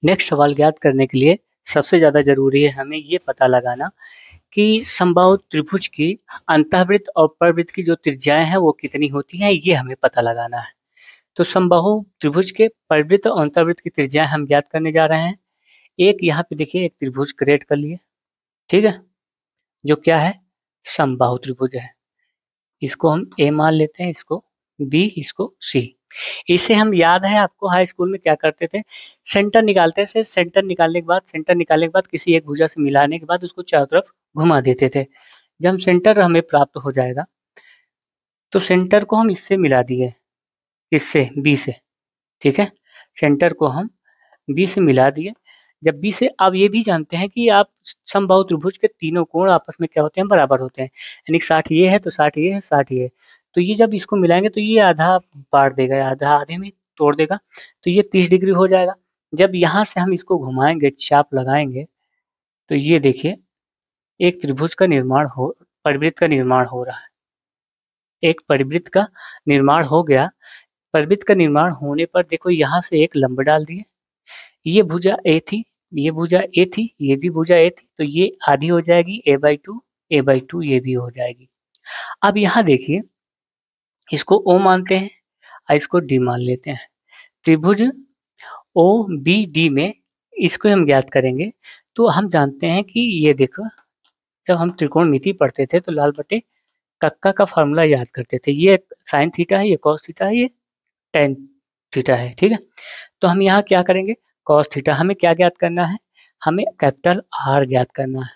Next सवाल ज्ञात करने के लिए सबसे ज़्यादा ज़रूरी है हमें ये पता लगाना कि समबाहु त्रिभुज की अंतःवृत्त और परवृत्त की जो त्रिज्याएं हैं वो कितनी होती हैं, ये हमें पता लगाना है। तो समबाहु त्रिभुज के परवृत्त और अंतःवृत्त की त्रिज्याएं हम ज्ञात करने जा रहे हैं। एक यहाँ पे देखिए, एक त्रिभुज क्रिएट कर लिए, ठीक है, जो क्या है, समबाहु त्रिभुज है। इसको हम ए मान लेते हैं, इसको बी, इसको सी। इसे हम, याद है आपको हाई स्कूल में क्या करते थे, सेंटर निकालते थे। सेंटर निकालने के बाद किसी एक भुजा से मिलाने के बाद उसको चारों तरफ घुमा देते थे। जब हम सेंटर हमें प्राप्त हो जाएगा तो सेंटर को हम इससे मिला दिए, इससे बी से, ठीक है, सेंटर को हम बी से मिला दिए। जब बी से, आप ये भी जानते हैं कि आप समबाहु त्रिभुज के तीनों कोण आपस में क्या होते हैं, बराबर होते हैं। यानी 60 ये है तो 60 ये है, 60 ये है। तो ये जब इसको मिलाएंगे तो ये आधा बांट देगा, आधा आधे में तोड़ देगा, तो ये 30 डिग्री हो जाएगा। जब यहाँ से हम इसको घुमाएंगे, चाप लगाएंगे, तो ये देखिए एक त्रिभुज का निर्माण हो, परिवृत्त का निर्माण हो रहा है। एक परिवृत्त का निर्माण हो गया। परिवृत्त का निर्माण होने पर देखो यहाँ से एक लंब डाल दिए, ये भुजा ए थी, ये भुजा ए थी, ये भी भुजा ए थी, तो ये आधी हो जाएगी a/2, a/2 ये भी हो जाएगी। अब यहाँ देखिए, इसको O मानते हैं और इसको D मान लेते हैं। त्रिभुज OBD में इसको हम ज्ञात करेंगे। तो हम जानते हैं कि ये देखो, जब हम त्रिकोणमिति पढ़ते थे तो लाल बटे कक्का का फॉर्मूला याद करते थे। ये साइन थीटा है, ये कॉस थीटा है, ये टेन थीटा है, ठीक है। तो हम यहाँ क्या करेंगे, कॉस थीटा, हमें क्या ज्ञात करना है, हमें कैपिटल R ज्ञात करना है।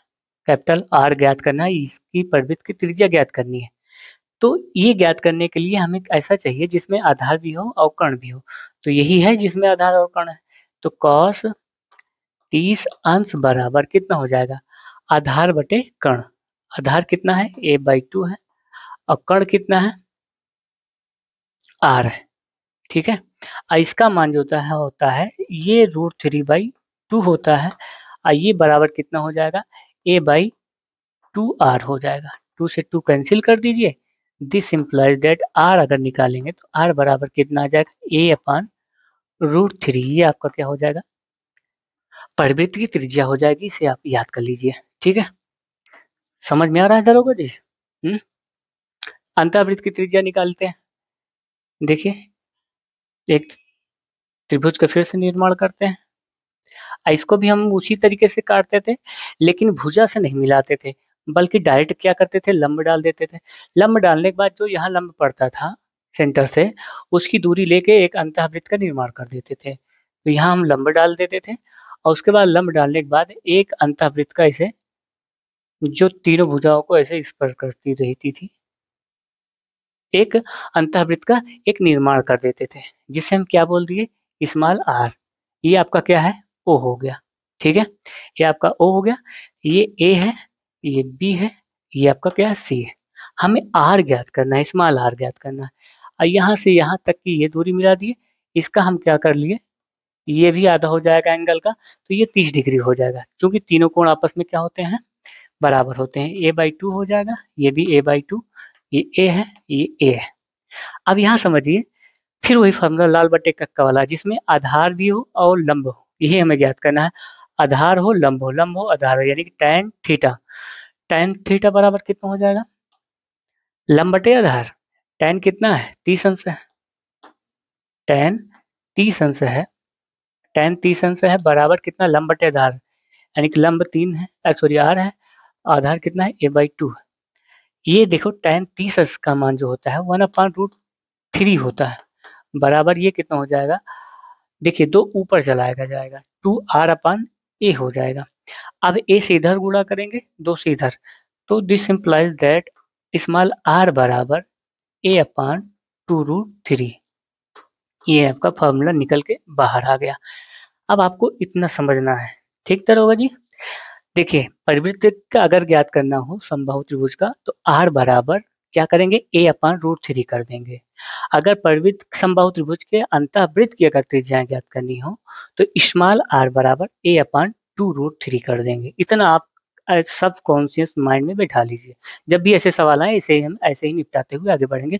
कैपिटल R ज्ञात करना है, इसकी परिवृत्त की त्रिज्या ज्ञात करनी है। तो ये ज्ञात करने के लिए हमें ऐसा चाहिए जिसमें आधार भी हो और कर्ण भी हो। तो यही है जिसमें आधार और कर्ण है। तो कॉस 30 अंश बराबर कितना हो जाएगा, आधार बटे कर्ण। आधार कितना है, a/2 है, और कर्ण कितना है, R है, ठीक है। इसका मान जो होता है ये √3/2 होता है, और ये बराबर कितना हो जाएगा, a/2r हो जाएगा। 2 से 2 कैंसिल कर दीजिए। दिस इम्प्लाइज दैट r अगर निकालेंगे तो r बराबर कितना आ जाएगा, a/√3। ये आपका क्या हो जाएगा, परिवृत्त की त्रिज्या हो जाएगी। इसे आप याद कर लीजिए, ठीक है। समझ में आ रहा है दरोगा जी? अंतःवृत्त की त्रिज्या निकालते हैं। देखिए, एक त्रिभुज का फिर से निर्माण करते हैं। इसको भी हम उसी तरीके से काटते थे, लेकिन भुजा से नहीं मिलाते थे, बल्कि डायरेक्ट क्या करते थे, लंब डाल देते थे। लंब डालने के बाद जो यहाँ लंब पड़ता था सेंटर से, उसकी दूरी लेके एक अंतःवृत्त का निर्माण कर देते थे। तो यहाँ हम लंब डाल देते थे, और उसके बाद लंब डालने के बाद एक अंतःवृत्त का ऐसे, जो तीनों भुजाओं को ऐसे स्पर्श करती रहती थी, एक अंतःवृत्त का एक निर्माण कर देते थे, जिसे हम क्या बोल दिए, स्मॉल r। ये आपका क्या है, O हो गया, ठीक है। ये आपका O हो गया, ये A है, ये B है, ये आपका क्या है, C है। हमें R ज्ञात करना है, स्मॉल r ज्ञात करना है। और यहाँ से यहाँ तक की ये दूरी मिला दिए, इसका हम क्या कर लिए, ये भी आधा हो जाएगा एंगल का, तो ये 30 डिग्री हो जाएगा। क्योंकि तीनों कोण आपस में क्या होते हैं, बराबर होते हैं। a/2 हो जाएगा, ये भी a/2, ये A है, ये A है। अब यहाँ समझिए, फिर वही फॉर्मूला लाल बटे कक्का वाला, जिसमें आधार भी हो और लंब हो, यही हमें ज्ञात करना है। आधार हो, लंब हो, लंब हो, आधार हो, यानी कि tan थीटा। tan थीटा बराबर कितना हो जाएगा, लंब बटे आधार। tan कितना है, 30 अंश है। tan 30 अंश है, tan 30 अंश है, बराबर कितना, लंब बटे आधार, यानी कि लंब 3 है, सॉरी r है, आधार कितना है, a/2 है। ये देखो tan 30 अंश का मान जो होता है 1/√3 होता है, बराबर ये कितना हो जाएगा, देखिए 2 ऊपर चलाएगा जाएगा, 2r/a हो जाएगा। अब a से इधर गुणा करेंगे, 2 से इधर, तो this implies that small r बराबर a/2√3। ये आपका फॉर्मूला निकल के बाहर आ गया। अब आपको इतना समझना है, ठीक दरोगा जी। देखिए, परिवृत्त का अगर ज्ञात करना हो समबाहु त्रिभुज का, तो r बराबर क्या करेंगे, a/√3 कर देंगे। अगर परिवृत्त समबाहु त्रिभुज के अंतःवृत्त की अगर त्रिज्या ज्ञात करनी हो, तो स्मॉल r बराबर a/2√3 कर देंगे। इतना आप सब कॉन्शियस माइंड में बैठा लीजिए। जब भी ऐसे सवाल आए, इसे हम ऐसे ही निपटाते हुए आगे बढ़ेंगे।